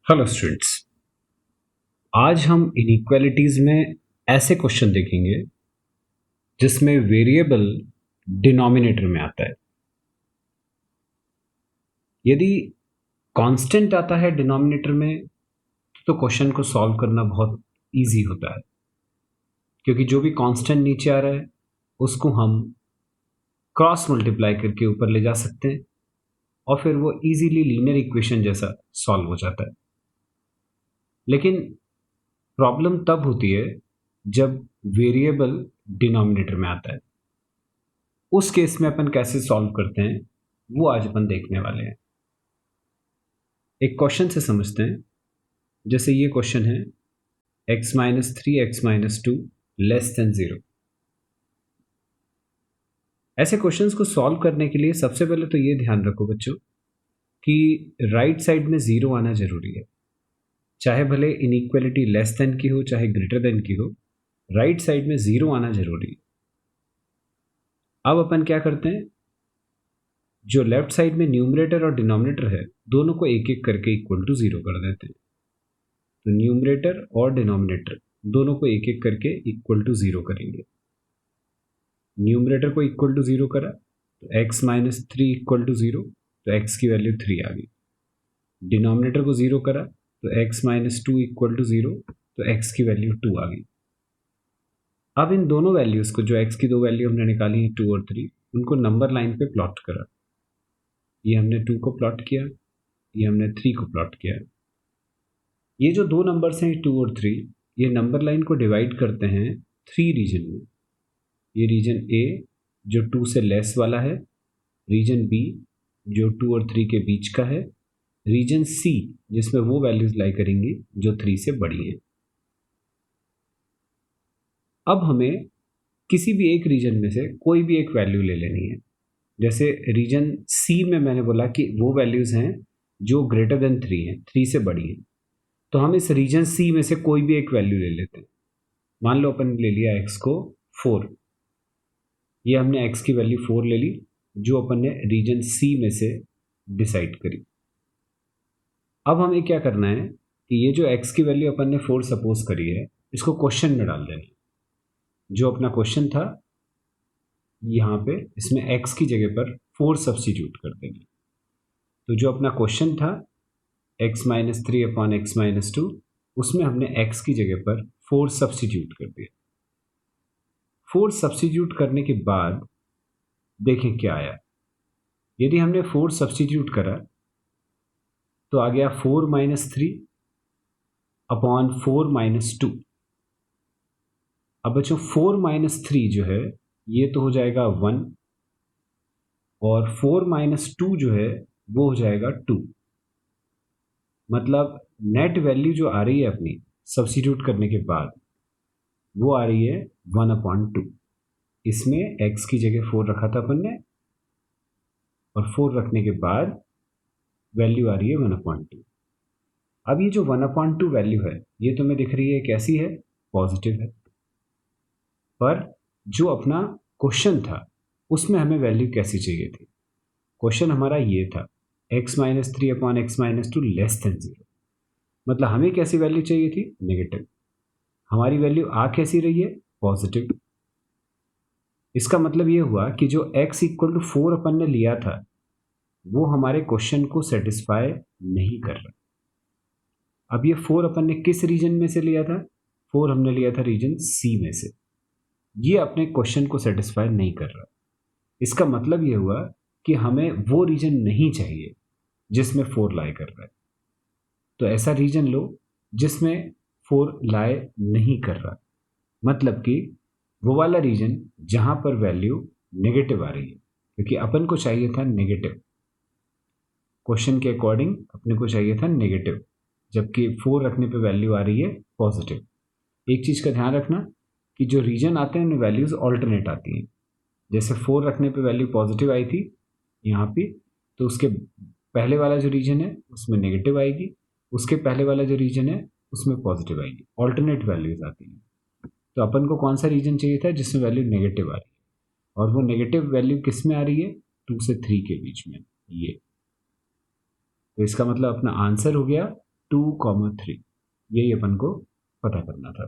Hello students. आज हम inequalities में ऐसे क्वेश्चन देखेंगे जिसमें वेरिएबल डिनोमिनेटर में आता है। यदि कांस्टेंट आता है डिनोमिनेटर में तो क्वेश्चन को सॉल्व करना बहुत इजी होता है, क्योंकि जो भी कांस्टेंट नीचे आ रहा है उसको हम क्रॉस मल्टीप्लाई करके ऊपर ले जा सकते हैं और फिर वो इजीली लीनियर इक्वेशन जैसा सॉल्व हो जाता है। लेकिन प्रॉब्लम तब होती है जब वेरिएबल डिनोमिनेटर में आता है। उस केस में अपन कैसे सॉल्व करते हैं वो आज अपन देखने वाले हैं। एक क्वेश्चन से समझते हैं। जैसे ये क्वेश्चन है x-3 x-2 लेस देन 0। ऐसे क्वेश्चंस को सॉल्व करने के लिए सबसे पहले तो ये ध्यान रखो बच्चों कि राइट साइड में 0 आना जरूरी है। चाहे भले इनइक्वालिटी लेस देन की हो चाहे ग्रेटर देन की हो, राइट साइड में 0 आना जरूरी है। अब अपन क्या करते हैं, जो लेफ्ट साइड में न्यूमरेटर और डिनोमिनेटर है दोनों को एक एक करके इक्वल टू 0 कर देते हैं। तो न्यूमरेटर और डिनोमिनेटर दोनों को एक एक करके इक्वल टू 0 करेंगे। न्यूमरेटर को इक्वल टू 0 करा तो x-3 इक्वल टू 0, तो x की वैल्यू 3 आ गई। डिनोमिनेटर को 0 करा तो x-2 इक्वल टू 0, तो x की वैल्यू 2 आ गई। अब इन दोनों वैल्यूज को, जो x की दो वैल्यू हमने निकाली है 2 और 3, उनको नंबर लाइन पे प्लॉट करा। ये हमने 2 को प्लॉट किया, ये हमने 3 को प्लॉट किया। ये जो दो नंबर्स हैं 2 और 3, ये नंबर लाइन को डिवाइड करते हैं 3 रीजन में। ये रीजन ए जो 2 से लेस वाला है, रीजन बी जो 2 और 3 के बीच का है, रीजन सी जिसमें वो वैल्यूज लाई करेंगी जो 3 से बड़ी हैं। अब हमें किसी भी एक रीजन में से कोई भी एक वैल्यू ले लेनी है। जैसे रीजन सी में मैंने बोला कि वो वैल्यूज हैं जो ग्रेटर देन 3 हैं, 3 से बड़ी हैं। तो हम इस रीजन सी में से कोई भी एक वैल्यू ले लेते हैं। मान लो अपन ले लिया x को 4। ये हमने x की वैल्यू 4 ले ली जो अपन ने रीजन सी में से डिसाइड करी। अब हमें क्या करना है कि ये जो x की वैल्यू अपन ने 4 सपोज करी है, इसको क्वेश्चन में डाल देना। जो अपना क्वेश्चन था यहाँ पे, इसमें x की जगह पर 4 सब्स्टिट्यूट कर देंगे। तो जो अपना क्वेश्चन था x-3 अपॉन x-2, उसमें हमने x की जगह पर 4 सब्स्टिट्यूट कर दिया। 4 सब्स्टिट्यूट करने के बाद देखें क्या आया। यदि हमने 4 सब्स्टिट्यूट करा तो आ गया 4-3 अपॉन 4-2। अब बच्चों 4-3 जो है ये तो हो जाएगा 1, और 4-2 जो है वो हो जाएगा 2। मतलब नेट वैल्यू जो आ रही है अपनी सब्स्टिट्यूट करने के बाद, वो आ रही है 1/2। इसमें x की जगह 4 रखा था अपन ने, और 4 रखने के बाद वैल्यू आ रही है 1/2। अब ये जो 1/2 वैल्यू है ये तुम्हें दिख रही है कैसी है, पॉजिटिव है। पर जो अपना क्वेश्चन था उसमें हमें वैल्यू कैसी चाहिए थी। क्वेश्चन हमारा ये था x-3 upon x-2 less than 0। मतलब हमें कैसी वैल्यू चाहिए थी, नेगेटिव। हमारी वैल्यू आ कैसी रही है, पॉजिटिव। इसका मतलब ये हुआ कि जो x इक्वल टू 4 अपन ने लिया था वो हमारे क्वेश्चन को सेटिस्फाई नहीं कर रहा। अब ये 4 अपन ने किस रीजन में से लिया था, 4 हमने लिया था रीजन सी में से। ये अपने क्वेश्चन को सेटिस्फाई नहीं कर रहा। इसका मतलब ये हुआ कि हमें वो रीजन नहीं चाहिए जिसमें 4 लाई कर रहा है। तो ऐसा रीजन लो जिसमें 4 लाई नहीं कर रहा। मतलब कि वो वाला रीजन जहां पर वैल्यू नेगेटिव आ रही है, क्योंकि अपन को चाहिए था नेगेटिव। क्वेश्चन के अकॉर्डिंग अपने को चाहिए था नेगेटिव, जबकि 4 रखने पे वैल्यू आ रही है पॉजिटिव। एक चीज़ का ध्यान रखना कि जो रीजन आते हैं उनमें वैल्यूज ऑल्टरनेट आती हैं। जैसे 4 रखने पे वैल्यू पॉजिटिव आई थी यहाँ पे, तो उसके पहले वाला जो रीजन है उसमें नेगेटिव आएगी, उसके पहले वाला जो रीजन है उसमें पॉजिटिव आएगी। ऑल्टरनेट वैल्यूज आती हैं। तो अपन को कौन सा रीजन चाहिए था जिसमें वैल्यू नेगेटिव आ रही है, और वो नेगेटिव वैल्यू किस में आ रही है, 2 से 3 के बीच में। ये तो इसका मतलब अपना आंसर हो गया 2,3 यही अपन को पता करना था।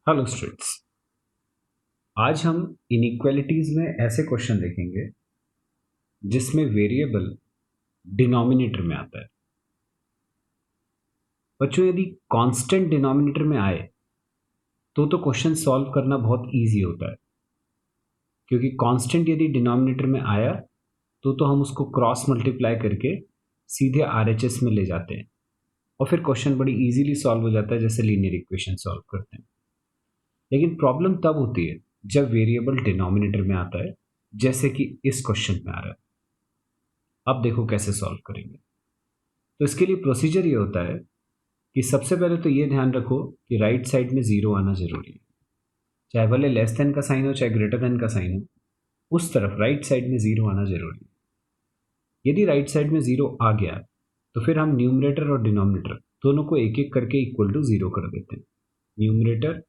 हेलो स्टूडेंट्स, आज हम इनइक्वालिटीज में ऐसे क्वेश्चन देखेंगे जिसमें वेरिएबल डिनोमिनेटर में आता है। बच्चों, यदि कांस्टेंट डिनोमिनेटर में आए तो क्वेश्चन सॉल्व करना बहुत इजी होता है, क्योंकि कांस्टेंट यदि डिनोमिनेटर में आया तो हम उसको क्रॉस मल्टीप्लाई करके सीधे आरएचएस में ले जाते हैं और फिर क्वेश्चन बड़ी इजीली सॉल्व हो जाता है, जैसे लीनियर इक्वेशन सॉल्व करते हैं। लेकिन प्रॉब्लम तब होती है जब वेरिएबल डिनोमिनेटर में आता है, जैसे कि इस क्वेश्चन में आ रहा है। अब देखो कैसे सॉल्व करेंगे। तो इसके लिए प्रोसीजर ये होता है कि सबसे पहले तो ये ध्यान रखो कि राइट साइड में जीरो आना जरूरी है, चाहे भले लेस देन का साइन हो चाहे ग्रेटर देन का साइन हो, उस तरफ राइट साइड में जीरो आना जरूरी है। यदि राइट साइड में जीरो आ गया तो फिर हम न्यूमरेटर और डिनोमिनेटर दोनों को एक एक करके इक्वल टू जीरो कर देते हैं। न्यूमरेटर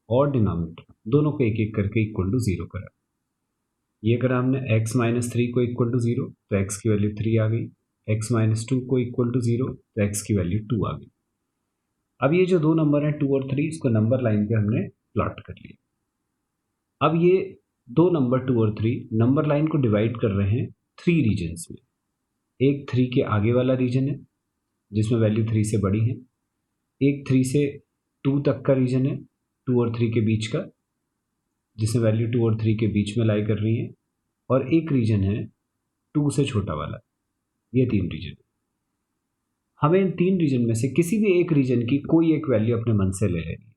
और डिनोमिनेटर दोनों को एक एक करके इक्वल टू जीरो करा। ये करा हमने x माइनस थ्री को इक्वल टू जीरो तो x की वैल्यू 3 आ गई, x माइनस टू को इक्वल टू जीरो तो x की वैल्यू 2 आ गई। अब ये जो दो नंबर हैं 2 और 3, इसको नंबर लाइन पे हमने प्लॉट कर लिया। अब ये दो नंबर 2 और 3 नंबर लाइन को डिवाइड कर रहे हैं 3 रीजन्स में। एक 3 के आगे वाला रीजन है जिसमें वैल्यू 3 से बड़ी है, एक 3 से 2 तक का रीजन है 2 और 3 के बीच का, जिसमें वैल्यू 2 और 3 के बीच में लाई कर रही है, और एक रीजन है 2 से छोटा वाला। ये 3 रीजन है। हमें इन 3 रीजन में से किसी भी एक रीजन की कोई एक वैल्यू अपने मन से ले लेनी है।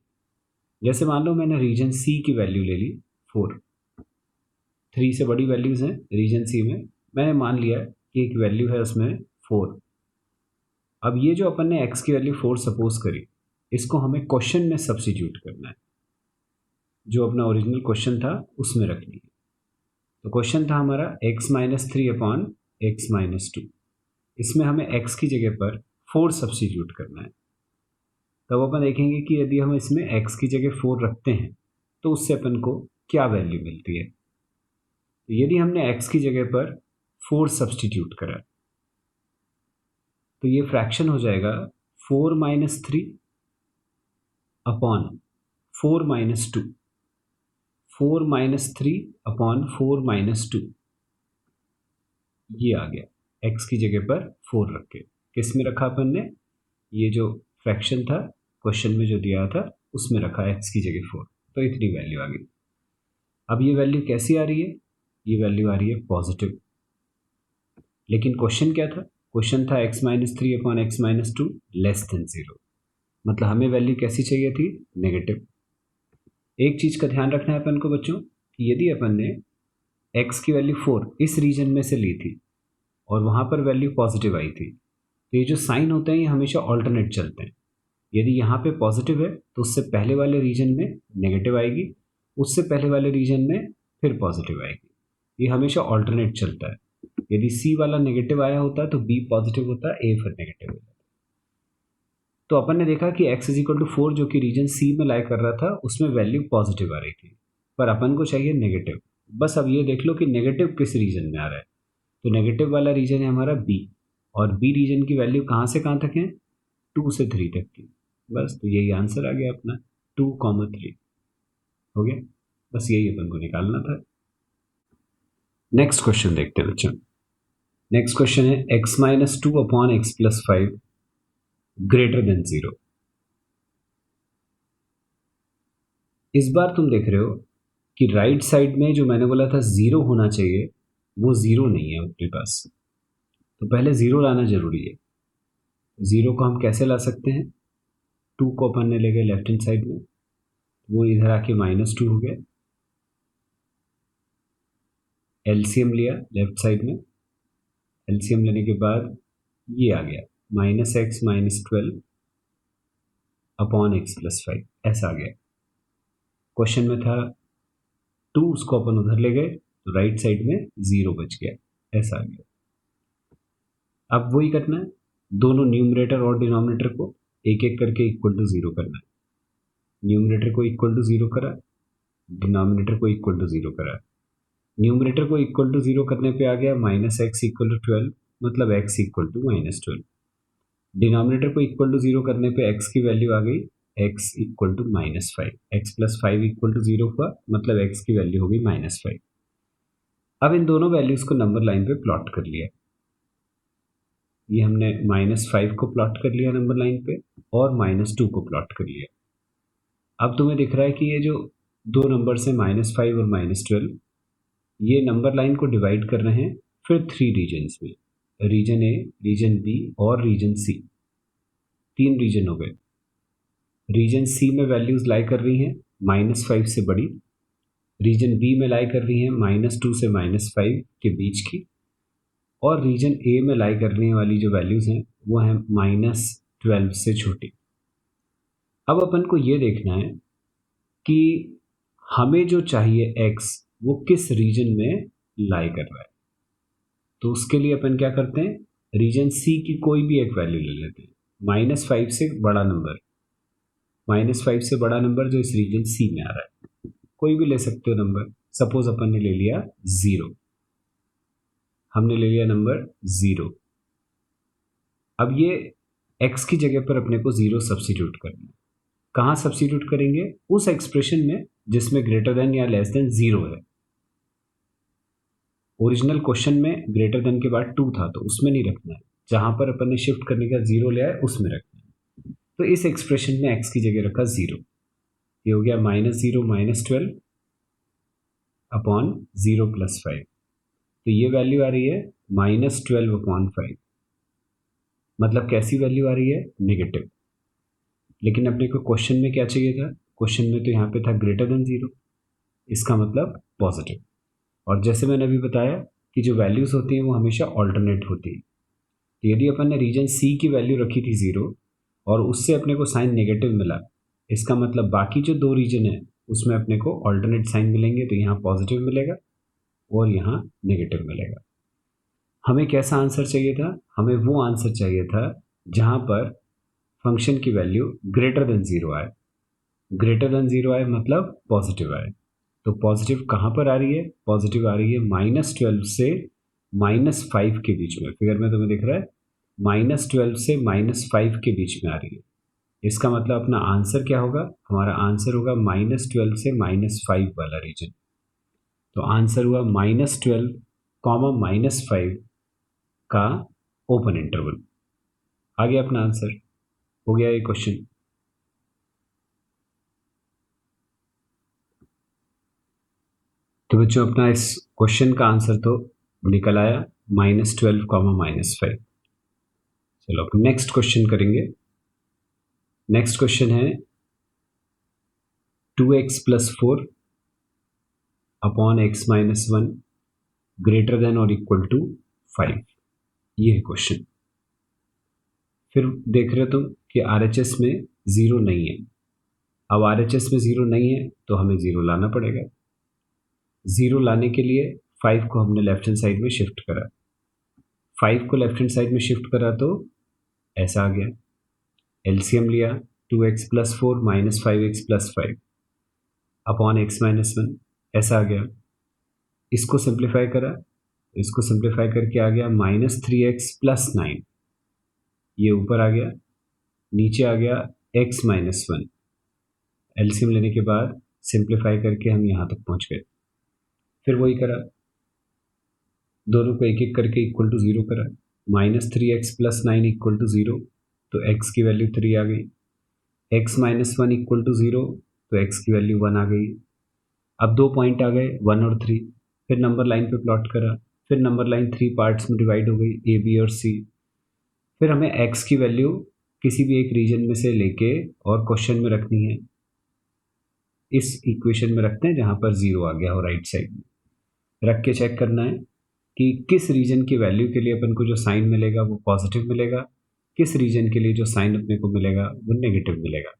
जैसे मान लो मैंने रीजन सी की वैल्यू ले ली 4। 3 से बड़ी वैल्यूज हैं रीजन सी में, मैंने मान लिया कि एक वैल्यू है उसमें 4। अब ये जो अपन ने x की वैल्यू 4 सपोज करी, इसको हमें क्वेश्चन में सब्स्टिट्यूट करना है, जो अपना ओरिजिनल क्वेश्चन था उसमें रखनी है। तो क्वेश्चन था हमारा x minus three upon x minus two, इसमें हमें x की जगह पर 4 सब्स्टिट्यूट करना है। तब अपन देखेंगे कि यदि हम इसमें x की जगह 4 रखते हैं तो उससे अपन को क्या वैल्यू मिलती है। तो यदि हमने x की जगह पर 4 सब्स्टिट्यूट करा तो ये फ्रैक्शन हो जाएगा 4 minus three upon 4 minus two, 4 minus three upon 4 minus two. ये आ गया x की जगह पर 4 रख के। किस में रखा अपन ने? ये जो फ्रैक्शन था क्वेश्चन में जो दिया था उसमें रखा x की जगह 4, तो इतनी वैल्यू आ गई। अब ये वैल्यू कैसी आ रही है? ये वैल्यू आ रही है पॉजिटिव। लेकिन क्वेश्चन क्या था? क्वेश्चन था x minus three upon x minus two less than 0, मतलब हमें वैल्यू कैसी चाहिए थी? नेगेटिव। एक चीज का ध्यान रखना है अपन को बच्चों, कि यदि अपन ने x की वैल्यू 4 इस रीजन में से ली थी और वहां पर वैल्यू पॉजिटिव आई थी, तो ये जो साइन होते हैं ये हमेशा ऑल्टरनेट चलते हैं। यदि यहाँ पे पॉजिटिव है तो उससे पहले वाले रीजन में नेगेटिव आएगी, उससे पहले वाले रीजन में फिर पॉजिटिव आएगी। ये हमेशा ऑल्टरनेट चलता है। यदि सी वाला नेगेटिव आया होता तो बी पॉजिटिव होता, ए फिर नेगेटिव होता। तो अपन ने देखा कि x इज इक्वल टू 4 जो कि रीजन सी में लाई कर रहा था उसमें वैल्यू पॉजिटिव आ रही थी, पर अपन को चाहिए नेगेटिव। बस अब ये देख लो कि नेगेटिव किस रीजन में आ रहा है। तो नेगेटिव वाला रीजन है हमारा बी, और बी रीजन की वैल्यू कहाँ से कहाँ तक है? 2 से 3 तक की। बस तो यही आंसर आ गया अपना 2,3 हो गया। बस यही अपन को निकालना था। नेक्स्ट क्वेश्चन देखते हैं बच्चों। नेक्स्ट क्वेश्चन है x minus two upon x plus 5 greater than 0। इस बार तुम देख रहे हो कि राइट साइड में जो मैंने बोला था 0 होना चाहिए वो 0 नहीं है अपने पास, तो पहले 0 लाना जरूरी है। 0 को हम कैसे ला सकते हैं? 2 को अपन ने ले गए लेफ्ट हैंड साइड में, वो इधर आके -2 हो गया। एलसीएम लिया लेफ्ट साइड में, एलसीएम लेने के बाद ये आ गया -x minus 12 upon x plus 5, ऐसा आ गया। क्वेश्चन में था 2, उसको अपन उधर ले गए तो राइट साइड में 0 बच गया, ऐसा आ गया। अब वही करना है, दोनों न्यूमरेटर और डिनोमिनेटर को एक एक करके इक्वल टू 0 करना है। न्यूमरेटर को इक्वल टू 0 करा डिनोमिनेटर को इक्वल टू 0 करा, न्यूमरेटर को इक्वल टू 0 करने पे आ गया -x इक्वल टू 12, मतलब x इक्वल टू -12। डिनोमिनेटर को इक्वल टू 0 करने पे x की वैल्यू आ गई x equal to -5, x plus 5 equal to 0 हुआ, मतलब x की वैल्यू हो गई -5। अब इन दोनों वैल्यूज को नंबर लाइन पे प्लॉट कर लिया। ये हमने -5 को प्लॉट कर लिया नंबर लाइन पे और -2 को प्लॉट कर लिया। अब तुम्हें दिख रहा है कि ये जो दो नंबर्स हैं -5 और -12, ये नंबर लाइन को डिवाइड कर रहे हैं फिर 3 रीजन्स में, रीजन ए, रीजन बी और रीजन सी। 3 रीजन हो गए। रीजन सी में वैल्यूज लाई कर रही हैं -5 से बड़ी, रीजन बी में लाई कर रही हैं -2 से -5 के बीच की, और रीजन ए में लाई करने वाली जो वैल्यूज हैं वो हैं -12 से छोटी। अब अपन को ये देखना है कि हमें जो चाहिए x वो किस रीजन में लाई कर रहा है। तो उसके लिए अपन क्या करते हैं, रीजन सी की कोई भी एक वैल्यू ले लेते हैं, -5 से बड़ा नंबर, -5 से बड़ा नंबर जो इस रीजन सी में आ रहा है, कोई भी ले सकते हो नंबर। सपोज अपन ने ले लिया 0, हमने ले लिया नंबर 0। अब ये x की जगह पर अपने को 0 सब्स्टिट्यूट करना है। कहाँ सब्स्टिट्यूट करेंगे, उस एक्सप्रेशन में जिसमें ग्रेटर देन या लेस देन 0 है। ओरिजिनल क्वेश्चन में ग्रेटर देन के बाद 2 था तो उसमें नहीं रखना है, जहां पर अपन ने शिफ्ट करने का 0 लिया है उसमें रखना है। तो इस एक्सप्रेशन में x की जगह रखा 0, ये हो गया -0 -12 अपॉन 0 + 5। तो ये वैल्यू आ रही है -12/5, मतलब कैसी वैल्यू आ रही है, नेगेटिव। लेकिन अपने को क्वेश्चन में क्या चाहिए था, क्वेश्चन में तो यहाँ पे था ग्रेटर देन 0, इसका मतलब पॉजिटिव। और जैसे मैंने अभी बताया कि जो वैल्यूज होती हैं वो हमेशा ऑल्टरनेट होती है। तो यदि अपन ने रीजन सी की वैल्यू रखी थी 0 और उससे अपने को साइन नेगेटिव मिला, इसका मतलब बाकी जो 2 रीजन है उसमें अपने को ऑल्टरनेट साइन मिलेंगे, तो यहाँ पॉजिटिव मिलेगा और यहाँ नेगेटिव मिलेगा। हमें कैसा आंसर चाहिए था, हमें वो आंसर चाहिए था जहाँ पर फंक्शन की वैल्यू ग्रेटर देन 0 आए। ग्रेटर देन 0 आए मतलब पॉजिटिव आए। तो पॉजिटिव कहाँ पर आ रही है, पॉजिटिव आ रही है -12 से -5 के बीच में। फिगर में तुम्हें दिख रहा है -12 से -5 के बीच में आ रही है। इसका मतलब अपना आंसर क्या होगा, हमारा आंसर होगा -12 से -5 वाला रीजन। तो आंसर हुआ -12, -5 का ओपन इंटरवल। आ गया अपना आंसर, हो गया ये क्वेश्चन। तो बच्चों अपना इस क्वेश्चन का आंसर तो निकल आया -12, -5। चलो अब नेक्स्ट क्वेश्चन करेंगे। नेक्स्ट क्वेश्चन है 2x + 4 upon x - 1 greater than और इक्वल टू 5। ये है क्वेश्चन। फिर देख रहे हो तुम कि RHS में 0 नहीं है। अब RHS में 0 नहीं है तो हमें 0 लाना पड़ेगा। 0 लाने के लिए 5 को हमने लेफ्ट हैंड साइड में शिफ्ट करा, 5 को लेफ्ट हैंड साइड में शिफ्ट करा तो ऐसा आ गया। एलसीएम लिया 2x + 4 -5x + 5 अपॉन x - 1, ऐसा आ गया। इसको सिंप्लीफाई करा, इसको सिंप्लीफाई करके आ गया -3x + 9, ये ऊपर आ गया, नीचे आ गया x - 1। एलसीएम लेने के बाद सिंप्लीफाई करके हम यहाँ तक पहुँच गए। फिर वही करा, दोनों को एक एक करके इक्वल टू 0 करा, -3x + 9 इक्वल टू 0, तो x की वैल्यू 3 आ गई। x - 1 इक्वल टू 0, तो x की वैल्यू 1 आ गई। अब 2 पॉइंट आ गए 1 और 3। फिर नंबर लाइन पे प्लॉट करा, फिर नंबर लाइन 3 पार्ट्स में डिवाइड हो गई, a, b और c। फिर हमें x की वैल्यू किसी भी एक रीजन में से लेके और क्वेश्चन में रखनी है। इस इक्वेशन में रखते हैं जहाँ पर 0 आ गया हो राइट साइड में, रख के चेक करना है कि किस रीजन की वैल्यू के लिए अपन को जो साइन मिलेगा वो पॉजिटिव मिलेगा, किस रीजन के लिए जो साइन अपने को मिलेगा वो नेगेटिव मिलेगा।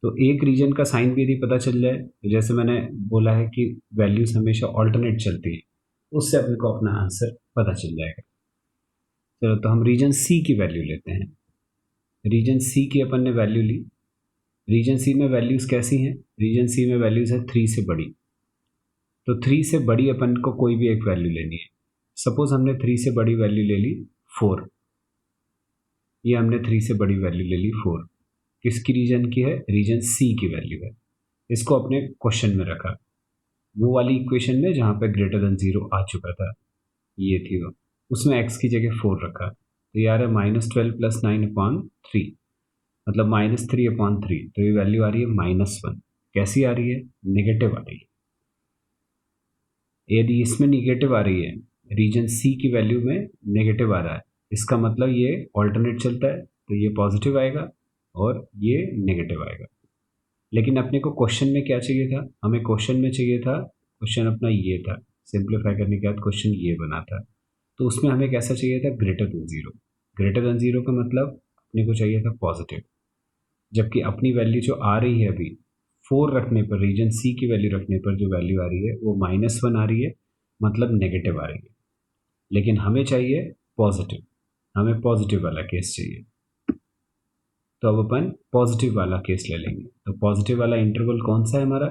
तो एक रीजन का साइन भी यदि पता चल जाए, तो जैसे मैंने बोला है कि वैल्यूज हमेशा ऑल्टरनेट चलती है, उससे अपने को अपना आंसर पता चल जाएगा। चलो तो हम रीजन सी की वैल्यू लेते हैं। रीजन सी की अपन ने वैल्यू ली रीजन सी में वैल्यूज़ कैसी हैं? रीजन सी में वैल्यूज़ है 3 से बड़ी, तो 3 से बड़ी अपन को कोई भी एक वैल्यू लेनी है। सपोज हमने 3 से बड़ी वैल्यू ले ली 4, ये हमने 3 से बड़ी वैल्यू ले ली 4, किसकी रीजन की है? रीजन सी की वैल्यू है। इसको अपने क्वेश्चन में रखा, वो वाली इक्वेशन में जहाँ पे ग्रेटर देन 0 आ चुका था, ये थी वो, उसमें x की जगह 4 रखा, तो ये आ रहा है -12 + 9/3, मतलब -3/3, तो ये वैल्यू आ रही है -1। कैसी आ रही है? नेगेटिव आ रही है। यदि इसमें निगेटिव आ रही है, रीजन सी की वैल्यू में नेगेटिव आ रहा है, इसका मतलब ये ऑल्टरनेट चलता है, तो ये पॉजिटिव आएगा और ये नेगेटिव आएगा। लेकिन अपने को क्वेश्चन में क्या चाहिए था? हमें क्वेश्चन में चाहिए था, क्वेश्चन अपना ये था, सिंप्लीफाई करने के बाद क्वेश्चन ये बना था, तो उसमें हमें कैसा चाहिए था? Greater than 0। ग्रेटर देन 0 का मतलब अपने को चाहिए था पॉजिटिव, जबकि अपनी वैल्यू जो आ रही है अभी 4 रखने पर, रीजन सी की वैल्यू रखने पर जो वैल्यू आ रही है वो -1 आ रही है, मतलब नेगेटिव आ रही है। लेकिन हमें चाहिए पॉजिटिव, हमें पॉजिटिव वाला केस चाहिए, तो अब अपन पॉजिटिव वाला केस ले लेंगे। तो पॉजिटिव वाला इंटरवल कौन सा है हमारा?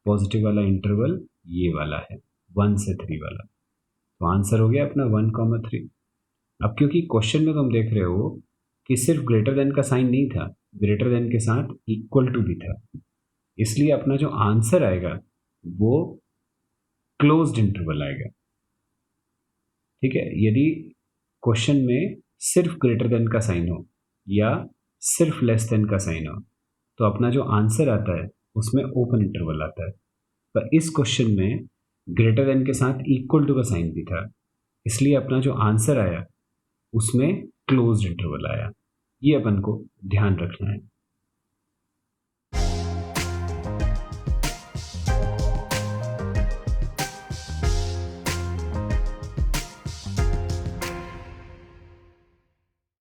पॉजिटिव वाला इंटरवल ये वाला है, 1 से 3 वाला। तो आंसर हो गया अपना 1,3। अब क्योंकि क्वेश्चन में तुम देख रहे हो कि सिर्फ ग्रेटर देन का साइन नहीं था, ग्रेटर देन के साथ इक्वल टू भी था, इसलिए अपना जो आंसर आएगा वो क्लोज्ड इंटरवल आएगा। ठीक है, यदि क्वेश्चन में सिर्फ ग्रेटर देन का साइन हो या सिर्फ लेस देन का साइन हो, तो अपना जो आंसर आता है उसमें ओपन इंटरवल आता है। पर इस क्वेश्चन में ग्रेटर देन के साथ इक्वल टू का साइन भी था, इसलिए अपना जो आंसर आया उसमें क्लोज्ड इंटरवल आया। ये अपन को ध्यान रखना है।